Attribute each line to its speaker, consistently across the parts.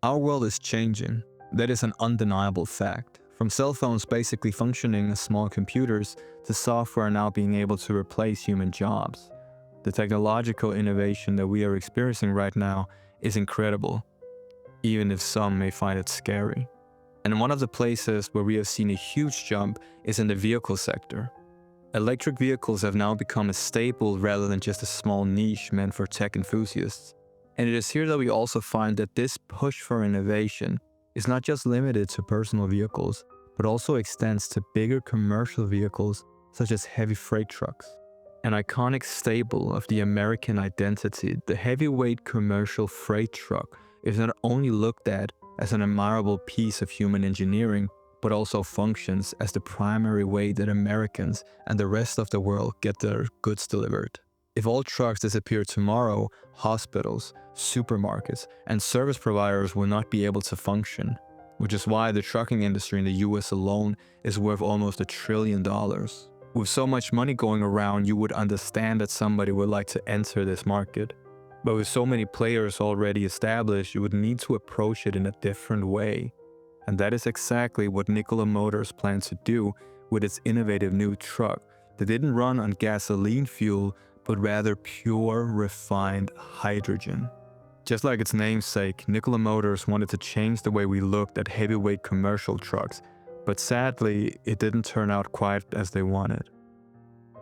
Speaker 1: Our world is changing. That is an undeniable fact. From cell phones basically functioning as small computers to software now being able to replace human jobs. The technological innovation that we are experiencing right now is incredible, even if some may find it scary. And one of the places where we have seen a huge jump is in the vehicle sector. Electric vehicles have now become a staple rather than just a small niche meant for tech enthusiasts. And it is here that we also find that this push for innovation is not just limited to personal vehicles, but also extends to bigger commercial vehicles such as heavy freight trucks. An iconic staple of the American identity, the heavyweight commercial freight truck is not only looked at as an admirable piece of human engineering, but also functions as the primary way that Americans and the rest of the world get their goods delivered. If all trucks disappear tomorrow, hospitals, supermarkets, and service providers will not be able to function, which is why the trucking industry in the US alone is worth almost $1 trillion. With so much money going around, you would understand that somebody would like to enter this market. But with so many players already established, you would need to approach it in a different way. And that is exactly what Nikola Motors plans to do with its innovative new truck that didn't run on gasoline fuel, but rather pure, refined hydrogen. Just like its namesake, Nikola Motors wanted to change the way we looked at heavyweight commercial trucks, but sadly, it didn't turn out quite as they wanted.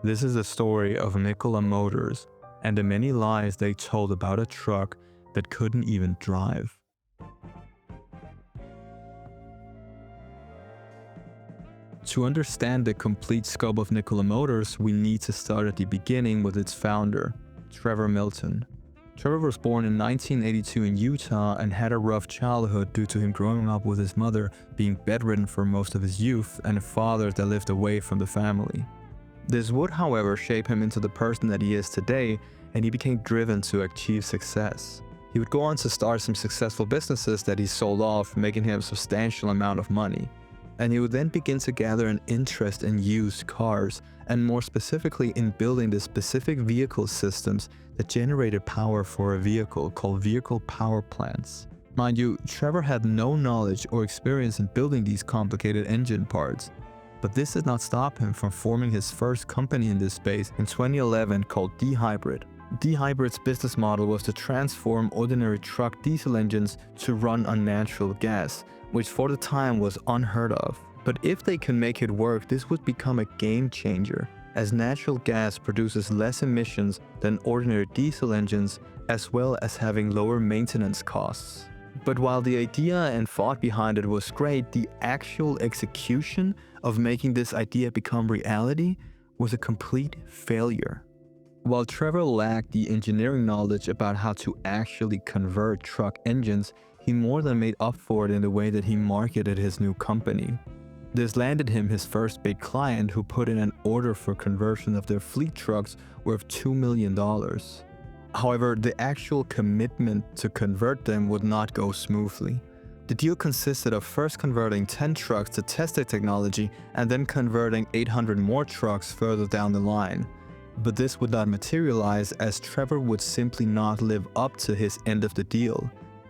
Speaker 1: This is the story of Nikola Motors and the many lies they told about a truck that couldn't even drive. To understand the complete scope of Nikola Motors, we need to start at the beginning with its founder, Trevor Milton. Trevor was born in 1982 in Utah and had a rough childhood due to him growing up with his mother being bedridden for most of his youth and a father that lived away from the family. This would, however, shape him into the person that he is today, and he became driven to achieve success. He would go on to start some successful businesses that he sold off, making him a substantial amount of money. And he would then begin to gather an interest in used cars, and more specifically in building the specific vehicle systems that generated power for a vehicle called vehicle power plants. Mind you, Trevor had no knowledge or experience in building these complicated engine parts, but this did not stop him from forming his first company in this space in 2011 called D-Hybrid. D-Hybrid's business model was to transform ordinary truck diesel engines to run on natural gas, which for the time was unheard of. But if they can make it work, this would become a game changer, as natural gas produces less emissions than ordinary diesel engines, as well as having lower maintenance costs. But while the idea and thought behind it was great, the actual execution of making this idea become reality was a complete failure. While Trevor lacked the engineering knowledge about how to actually convert truck engines, he more than made up for it in the way that he marketed his new company. This landed him his first big client, who put in an order for conversion of their fleet trucks worth $2 million. However, the actual commitment to convert them would not go smoothly. The deal consisted of first converting 10 trucks to test their technology and then converting 800 more trucks further down the line. But this would not materialize, as Trevor would simply not live up to his end of the deal.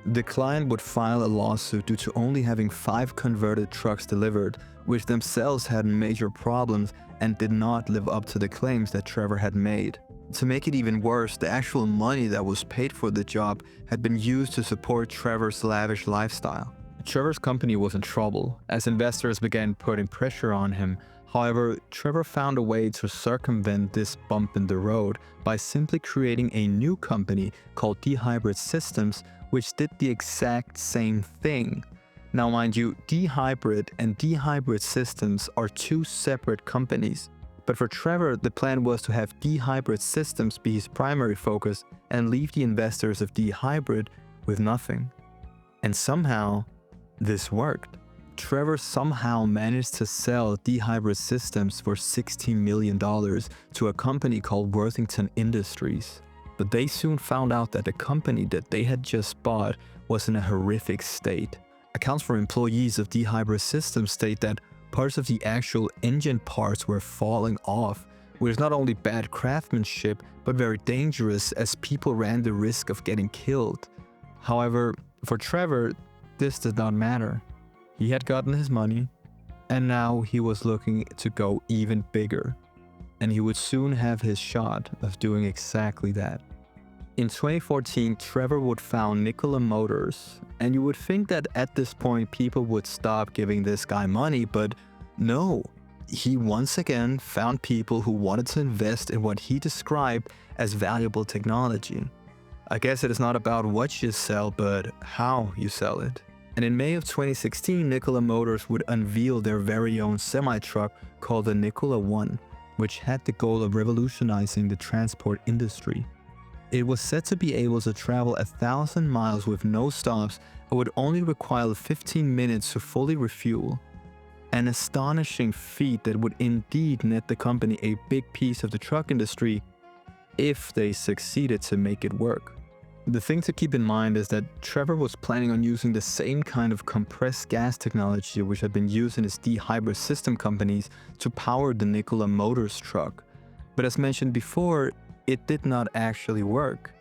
Speaker 1: The client would file a lawsuit due to only having 5 converted trucks delivered, which themselves had major problems and did not live up to the claims that Trevor had made. To make it even worse, the actual money that was paid for the job had been used to support Trevor's lavish lifestyle. Trevor's company was in trouble, as investors began putting pressure on him. However, Trevor found a way to circumvent this bump in the road by simply creating a new company called D-Hybrid Systems, which did the exact same thing. Now mind you, D-Hybrid and D-Hybrid Systems are 2 separate companies. But for Trevor, the plan was to have D-Hybrid Systems be his primary focus and leave the investors of D-Hybrid with nothing. And somehow, this worked. Trevor somehow managed to sell D-Hybrid Systems for $16 million to a company called Worthington Industries. But they soon found out that the company that they had just bought was in a horrific state. Accounts for employees of D-Hybrid Systems state that parts of the actual engine parts were falling off, which is not only bad craftsmanship, but very dangerous, as people ran the risk of getting killed. However, for Trevor, this did not matter. He had gotten his money, and now he was looking to go even bigger. And he would soon have his shot of doing exactly that. In 2014, Trevor would found Nikola Motors, and you would think that at this point people would stop giving this guy money, but no. He once again found people who wanted to invest in what he described as valuable technology. I guess it is not about what you sell, but how you sell it. And in May of 2016, Nikola Motors would unveil their very own semi-truck called the Nikola One, which had the goal of revolutionizing the transport industry. It was said to be able to travel 1,000 miles with no stops and would only require 15 minutes to fully refuel. An astonishing feat that would indeed net the company a big piece of the truck industry if they succeeded to make it work. The thing to keep in mind is that Trevor was planning on using the same kind of compressed gas technology which had been used in his D-hybrid system companies to power the Nikola Motors truck. But as mentioned before, it did not actually work.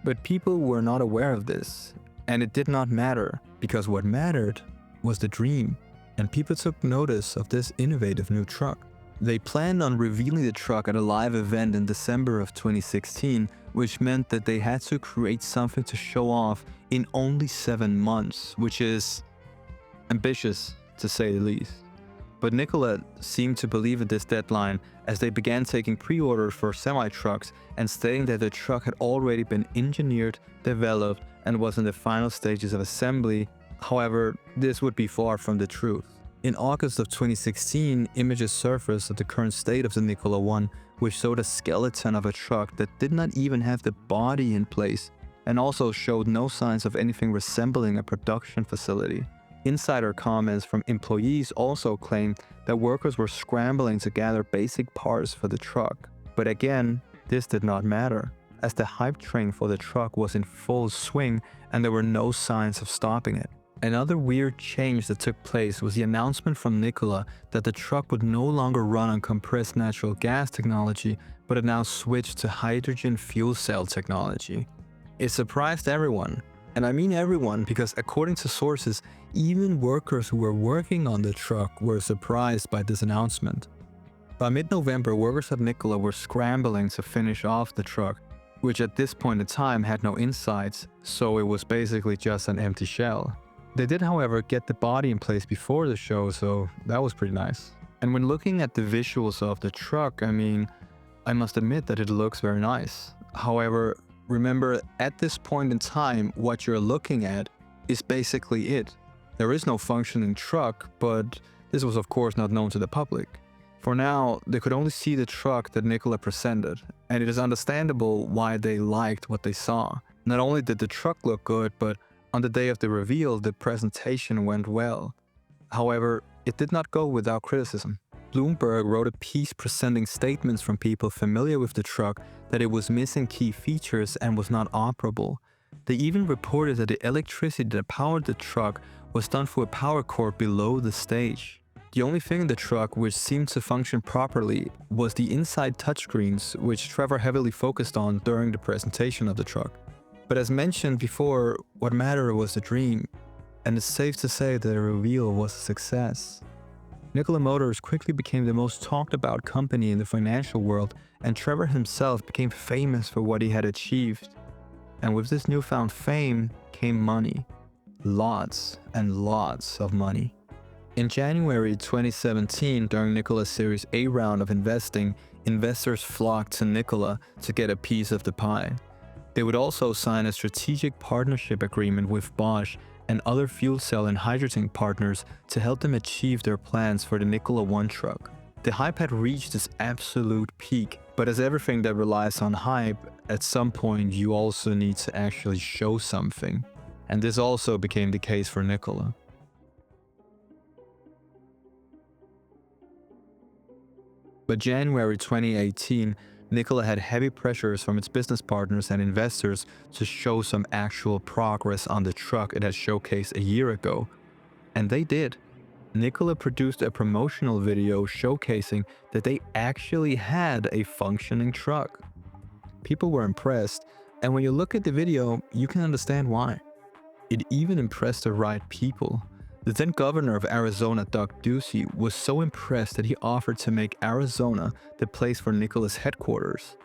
Speaker 1: But people were not aware of this, and it did not matter, because what mattered was the dream, and people took notice of this innovative new truck. They planned on revealing the truck at a live event in December of 2016, which meant that they had to create something to show off in only 7 months, which is ambitious to say the least. But Nikola seemed to believe in this deadline as they began taking pre-orders for semi-trucks and stating that the truck had already been engineered, developed, and was in the final stages of assembly. However, this would be far from the truth. In August of 2016, images surfaced of the current state of the Nikola One, which showed a skeleton of a truck that did not even have the body in place, and also showed no signs of anything resembling a production facility. Insider comments from employees also claimed that workers were scrambling to gather basic parts for the truck. But again, this did not matter, as the hype train for the truck was in full swing and there were no signs of stopping it. Another weird change that took place was the announcement from Nikola that the truck would no longer run on compressed natural gas technology, but had now switched to hydrogen fuel cell technology. It surprised everyone. And I mean everyone, because according to sources, even workers who were working on the truck were surprised by this announcement. By mid-November, workers at Nikola were scrambling to finish off the truck, which at this point in time had no insides, so it was basically just an empty shell. They did, however, get the body in place before the show, so that was pretty nice. And when looking at the visuals of the truck, I must admit that it looks very nice. However, remember, at this point in time, what you're looking at is basically it. There is no functioning truck, but this was of course not known to the public. For now, they could only see the truck that Nikola presented, and it is understandable why they liked what they saw. Not only did the truck look good, but on the day of the reveal, the presentation went well. However, it did not go without criticism. Bloomberg wrote a piece presenting statements from people familiar with the truck that it was missing key features and was not operable. They even reported that the electricity that powered the truck was done through a power cord below the stage. The only thing in the truck which seemed to function properly was the inside touchscreens, which Trevor heavily focused on during the presentation of the truck. But as mentioned before, what mattered was the dream, and it's safe to say that the reveal was a success. Nikola Motors quickly became the most talked about company in the financial world, and Trevor himself became famous for what he had achieved. And with this newfound fame came money. Lots and lots of money. In January 2017, during Nikola's Series A round of investing, investors flocked to Nikola to get a piece of the pie. They would also sign a strategic partnership agreement with Bosch and other fuel cell and hydrogen partners to help them achieve their plans for the Nikola One truck. The hype had reached its absolute peak, but as everything that relies on hype, at some point you also need to actually show something. And this also became the case for Nikola. By January 2018, Nikola had heavy pressures from its business partners and investors to show some actual progress on the truck it had showcased a year ago. And they did. Nikola produced a promotional video showcasing that they actually had a functioning truck. People were impressed, and when you look at the video, you can understand why. It even impressed the right people. The then governor of Arizona, Doug Ducey, was so impressed that he offered to make Arizona the place for Nikola's headquarters.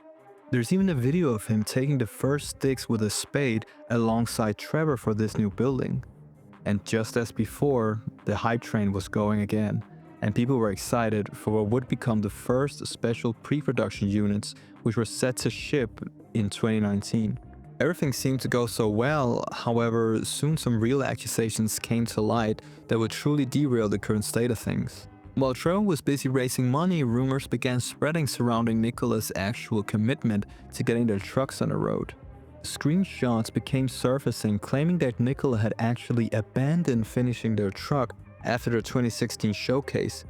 Speaker 1: There's even a video of him taking the first sticks with a spade alongside Trevor for this new building. And just as before, the hype train was going again, and people were excited for what would become the first special pre-production units, which were set to ship in 2019. Everything seemed to go so well, however, soon some real accusations came to light that would truly derail the current state of things. While Trevor was busy raising money, rumors began spreading surrounding Nikola's actual commitment to getting their trucks on the road. Screenshots became surfacing claiming that Nikola had actually abandoned finishing their truck after their 2016 showcase,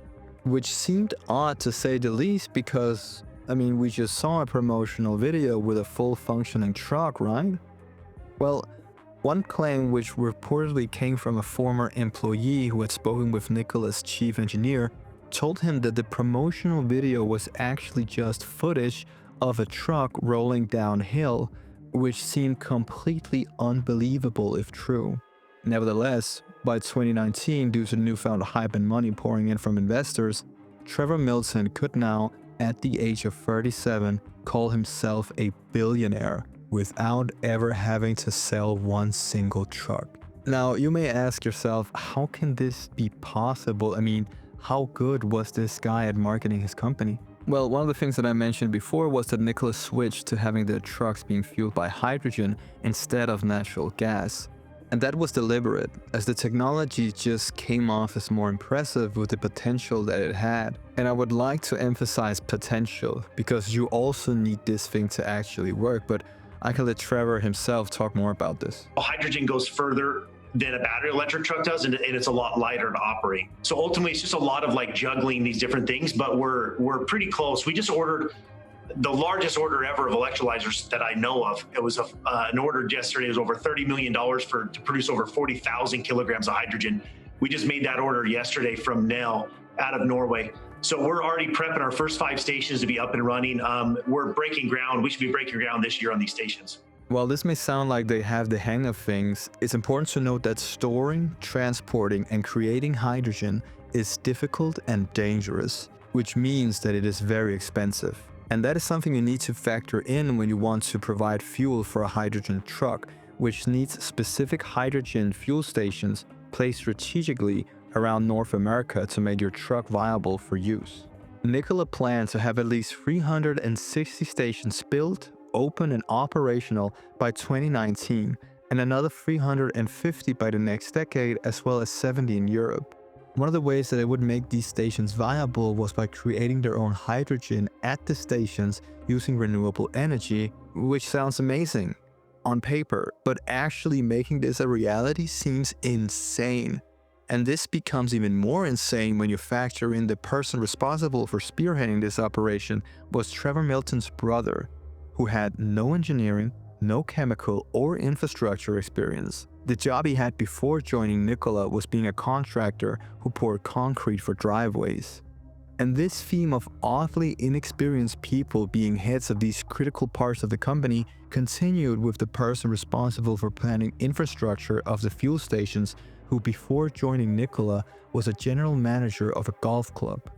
Speaker 1: which seemed odd to say the least because, we just saw a promotional video with a full functioning truck, right? Well, one claim, which reportedly came from a former employee who had spoken with Nikola's chief engineer, told him that the promotional video was actually just footage of a truck rolling downhill, which seemed completely unbelievable if true. Nevertheless, by 2019, due to newfound hype and money pouring in from investors, Trevor Milton could now, at the age of 37, call himself a billionaire without ever having to sell one single truck. Now, you may ask yourself, how can this be possible? How good was this guy at marketing his company? Well, one of the things that I mentioned before was that Nikola switched to having their trucks being fueled by hydrogen instead of natural gas. And that was deliberate, as the technology just came off as more impressive with the potential that it had. And I would like to emphasize potential, because you also need this thing to actually work, but I can let Trevor himself talk more about this.
Speaker 2: Hydrogen goes further than a battery electric truck does, and it's a lot lighter to operate. So ultimately, it's just a lot of juggling these different things, but we're pretty close. We just ordered the largest order ever of electrolyzers that I know of. It was an order yesterday. It was over $30 million to produce over 40,000 kilograms of hydrogen. We just made that order yesterday from Nel out of Norway. So we're already prepping our first 5 stations to be up and running. We're breaking ground. We should be breaking ground this year on these stations.
Speaker 1: While this may sound like they have the hang of things, it's important to note that storing, transporting, and creating hydrogen is difficult and dangerous, which means that it is very expensive. And that is something you need to factor in when you want to provide fuel for a hydrogen truck, which needs specific hydrogen fuel stations placed strategically around North America to make your truck viable for use. Nikola plans to have at least 360 stations built, open, and operational by 2019, and another 350 by the next decade, as well as 70 in Europe. One of the ways that it would make these stations viable was by creating their own hydrogen at the stations using renewable energy, which sounds amazing on paper, but actually making this a reality seems insane. And this becomes even more insane when you factor in the person responsible for spearheading this operation was Trevor Milton's brother, who had no engineering, no chemical or infrastructure experience. The job he had before joining Nikola was being a contractor who poured concrete for driveways. And this theme of oddly inexperienced people being heads of these critical parts of the company continued with the person responsible for planning infrastructure of the fuel stations, who before joining Nikola was a general manager of a golf club.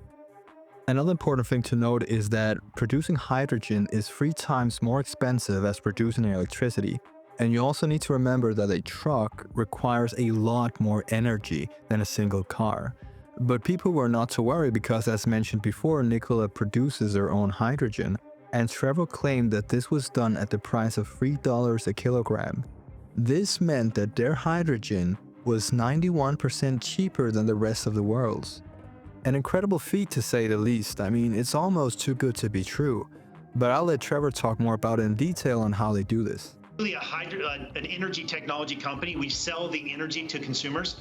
Speaker 1: Another important thing to note is that producing hydrogen is 3 times more expensive as producing electricity. And you also need to remember that a truck requires a lot more energy than a single car. But people were not to worry because, as mentioned before, Nikola produces their own hydrogen, and Trevor claimed that this was done at the price of $3 a kilogram. This meant that their hydrogen was 91% cheaper than the rest of the world's. An incredible feat, to say the least. It's almost too good to be true. But I'll let Trevor talk more about it in detail on how they do this.
Speaker 2: Really an energy technology company. We sell the energy to consumers,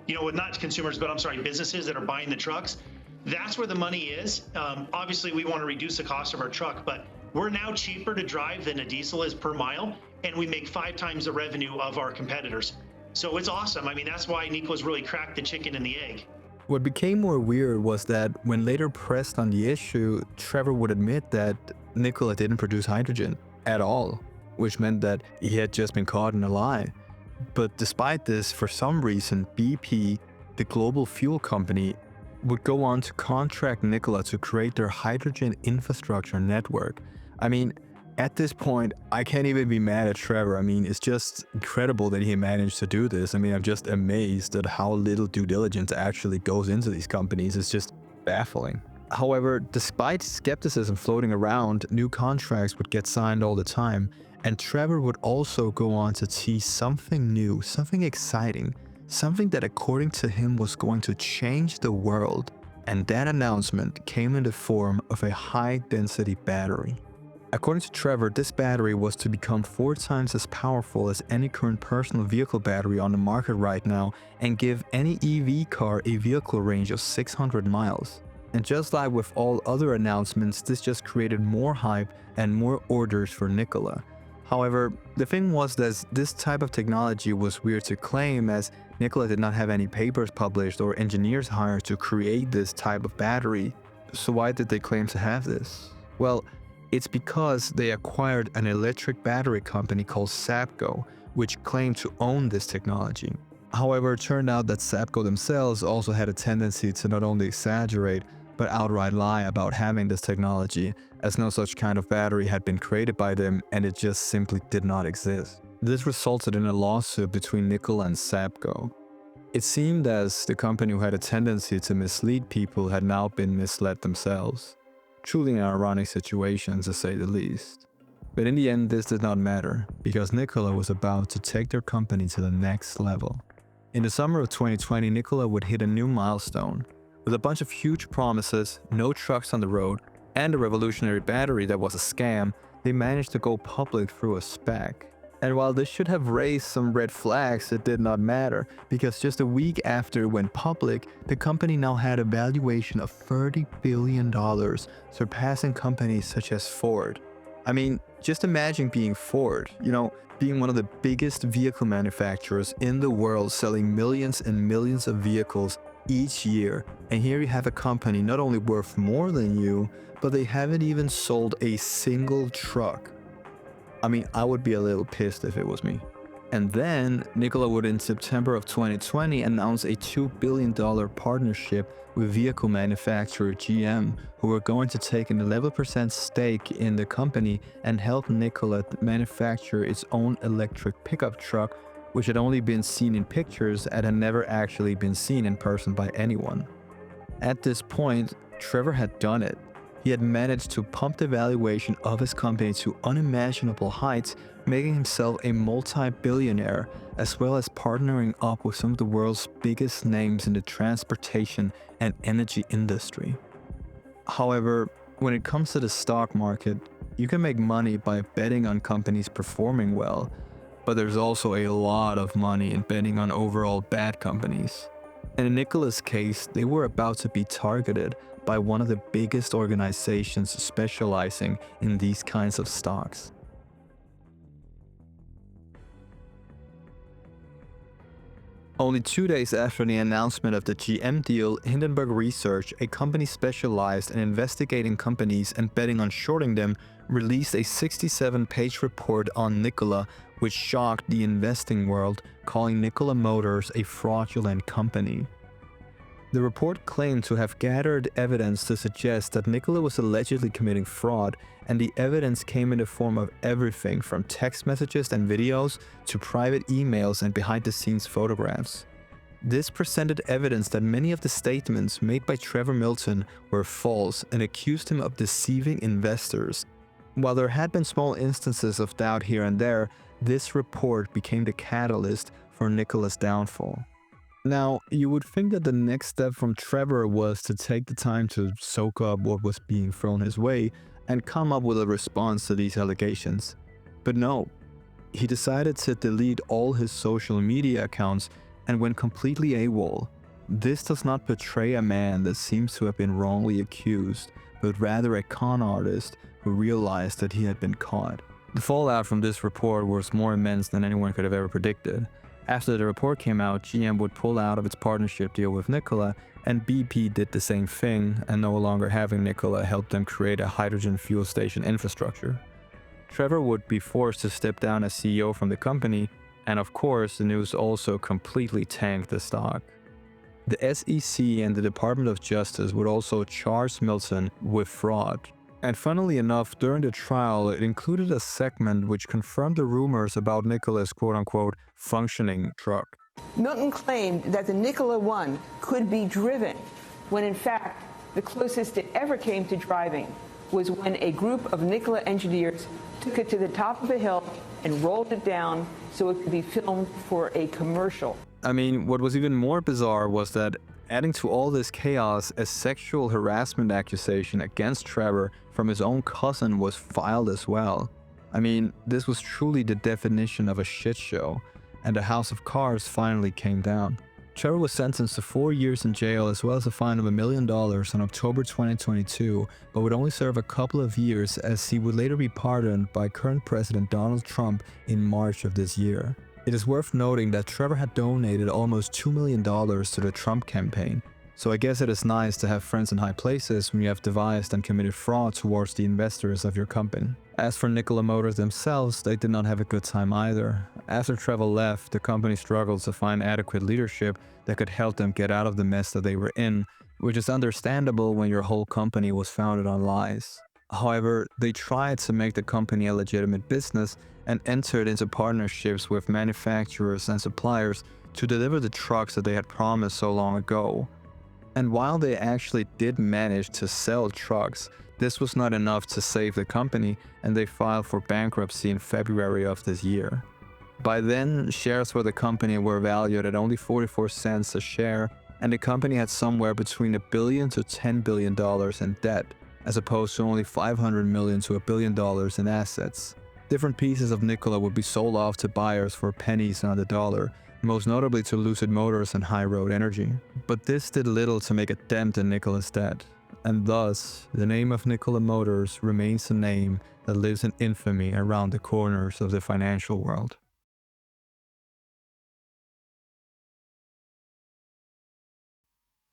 Speaker 2: not consumers, but businesses that are buying the trucks. That's where the money is. Obviously, we want to reduce the cost of our truck, but we're now cheaper to drive than a diesel is per mile, and we make 5 times the revenue of our competitors. So it's awesome. That's why Nikola's really cracked the chicken and the egg.
Speaker 1: What became more weird was that when later pressed on the issue, Trevor would admit that Nikola didn't produce hydrogen at all, which meant that he had just been caught in a lie. But despite this, for some reason, BP, the global fuel company, would go on to contract Nikola to create their hydrogen infrastructure network. I mean, at this point, I can't even be mad at Trevor. I mean, it's just incredible that he managed to do this. I mean, I'm just amazed at how little due diligence actually goes into these companies. It's just baffling. However, despite skepticism floating around, new contracts would get signed all the time, and Trevor would also go on to tease something new, something exciting, something that according to him was going to change the world. And that announcement came in the form of a high-density battery. According to Trevor, this battery was to become 4 times as powerful as any current personal vehicle battery on the market right now and give any EV car a vehicle range of 600 miles. And just like with all other announcements, this just created more hype and more orders for Nikola. However, the thing was that this type of technology was weird to claim, as Nikola did not have any papers published or engineers hired to create this type of battery. So why did they claim to have this? Well, it's because they acquired an electric battery company called Sapco, which claimed to own this technology. However, it turned out that Sapco themselves also had a tendency to not only exaggerate, but outright lie about having this technology, as no such kind of battery had been created by them and it just simply did not exist. This resulted in a lawsuit between Nikola and Sapco. It seemed as the company who had a tendency to mislead people had now been misled themselves. Truly an ironic situation, to say the least. But in the end, this did not matter, because Nikola was about to take their company to the next level. In the summer of 2020, Nikola would hit a new milestone. With a bunch of huge promises, no trucks on the road, and a revolutionary battery that was a scam, they managed to go public through a SPAC. And while this should have raised some red flags, it did not matter, because just a week after it went public, the company now had a valuation of $30 billion, surpassing companies such as Ford. I mean, just imagine being Ford, being one of the biggest vehicle manufacturers in the world, selling millions and millions of vehicles each year. And here you have a company not only worth more than you, but they haven't even sold a single truck. I mean, I would be a little pissed if it was me. And then, Nikola would in September of 2020 announce a $2 billion partnership with vehicle manufacturer GM, who were going to take an 11% stake in the company and help Nikola manufacture its own electric pickup truck, which had only been seen in pictures and had never actually been seen in person by anyone. At this point, Trevor had done it. He had managed to pump the valuation of his company to unimaginable heights, making himself a multi-billionaire, as well as partnering up with some of the world's biggest names in the transportation and energy industry. However, when it comes to the stock market, you can make money by betting on companies performing well, but there's also a lot of money in betting on overall bad companies. And in Nikola's case, they were about to be targeted by one of the biggest organizations specializing in these kinds of stocks. Only 2 days after the announcement of the GM deal, Hindenburg Research, a company specialized in investigating companies and betting on shorting them, released a 67-page report on Nikola, which shocked the investing world, calling Nikola Motors a fraudulent company. The report claimed to have gathered evidence to suggest that Nikola was allegedly committing fraud, and the evidence came in the form of everything from text messages and videos to private emails and behind-the-scenes photographs. This presented evidence that many of the statements made by Trevor Milton were false and accused him of deceiving investors. While there had been small instances of doubt here and there, this report became the catalyst for Nikola's downfall. Now, you would think that the next step from Trevor was to take the time to soak up what was being thrown his way and come up with a response to these allegations. But no, he decided to delete all his social media accounts and went completely AWOL. This does not portray a man that seems to have been wrongly accused, but rather a con artist who realized that he had been caught. The fallout from this report was more immense than anyone could have ever predicted. After the report came out, GM would pull out of its partnership deal with Nikola, and BP did the same thing, and no longer having Nikola helped them create a hydrogen fuel station infrastructure. Trevor would be forced to step down as CEO from the company, And of course, the news also completely tanked the stock. The SEC and the Department of Justice would also charge Milton with fraud. And funnily enough, during the trial, it included a segment which confirmed the rumors about Nikola's quote-unquote functioning truck.
Speaker 3: Milton claimed that the Nikola One could be driven, when in fact, the closest it ever came to driving was when a group of Nikola engineers took it to the top of a hill and rolled it down so it could be filmed for a commercial.
Speaker 1: I mean, what was even more bizarre was that adding to all this chaos, a sexual harassment accusation against Trevor from his own cousin was filed as well. I mean, this was truly the definition of a shit show, and the house of cards finally came down. Trevor was sentenced to 4 years in jail as well as a fine of $1 million on October 2022, but would only serve a couple of years as he would later be pardoned by current President Donald Trump in March of this year. It is worth noting that Trevor had donated almost $2 million to the Trump campaign, so I guess it is nice to have friends in high places when you have devised and committed fraud towards the investors of your company. As for Nikola Motors themselves, they did not have a good time either. After Trevor left, the company struggled to find adequate leadership that could help them get out of the mess that they were in, which is understandable when your whole company was founded on lies. However, they tried to make the company a legitimate business and entered into partnerships with manufacturers and suppliers to deliver the trucks that they had promised so long ago. And while they actually did manage to sell trucks, this was not enough to save the company, and they filed for bankruptcy in February of this year. By then, shares for the company were valued at only 44 cents a share, and the company had somewhere between $1 billion to $10 billion in debt, as opposed to only $500 million to $1 billion in assets. Different pieces of Nikola would be sold off to buyers for pennies on the dollar, most notably to Lucid Motors and High Road Energy. But this did little to make a dent in Nikola's debt, and thus, the name of Nikola Motors remains a name that lives in infamy around the corners of the financial world.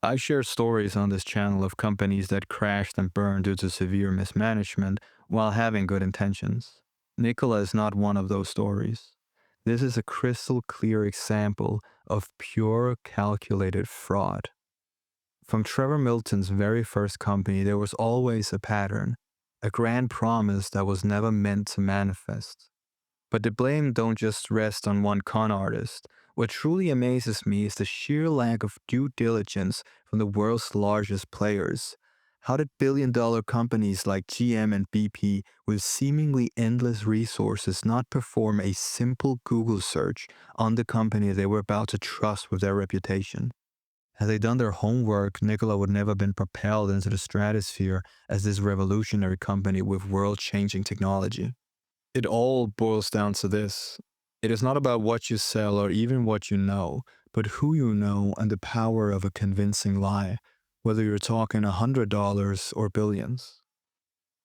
Speaker 1: I share stories on this channel of companies that crashed and burned due to severe mismanagement while having good intentions. Nikola is not one of those stories. This is a crystal clear example of pure calculated fraud. From Trevor Milton's very first company, there was always a pattern, a grand promise that was never meant to manifest. But the blame don't just rest on one con artist. What truly amazes me is the sheer lack of due diligence from the world's largest players. How did billion-dollar companies like GM and BP with seemingly endless resources not perform a simple Google search on the company they were about to trust with their reputation? Had they done their homework, Nikola would never have been propelled into the stratosphere as this revolutionary company with world-changing technology. It all boils down to this. It is not about what you sell or even what you know, but who you know and the power of a convincing lie, whether you're talking $100 or billions.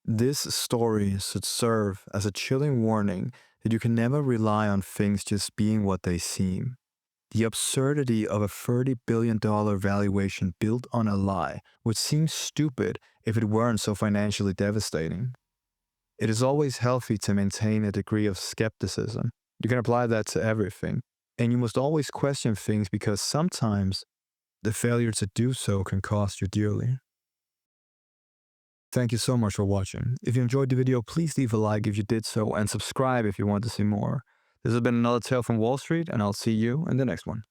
Speaker 1: This story should serve as a chilling warning that you can never rely on things just being what they seem. The absurdity of a $30 billion valuation built on a lie would seem stupid if it weren't so financially devastating. It is always healthy to maintain a degree of skepticism. You can apply that to everything. And you must always question things because sometimes the failure to do so can cost you dearly. Thank you so much for watching. If you enjoyed the video, please leave a like if you did so and subscribe if you want to see more. This has been another tale from Wall Street, and I'll see you in the next one.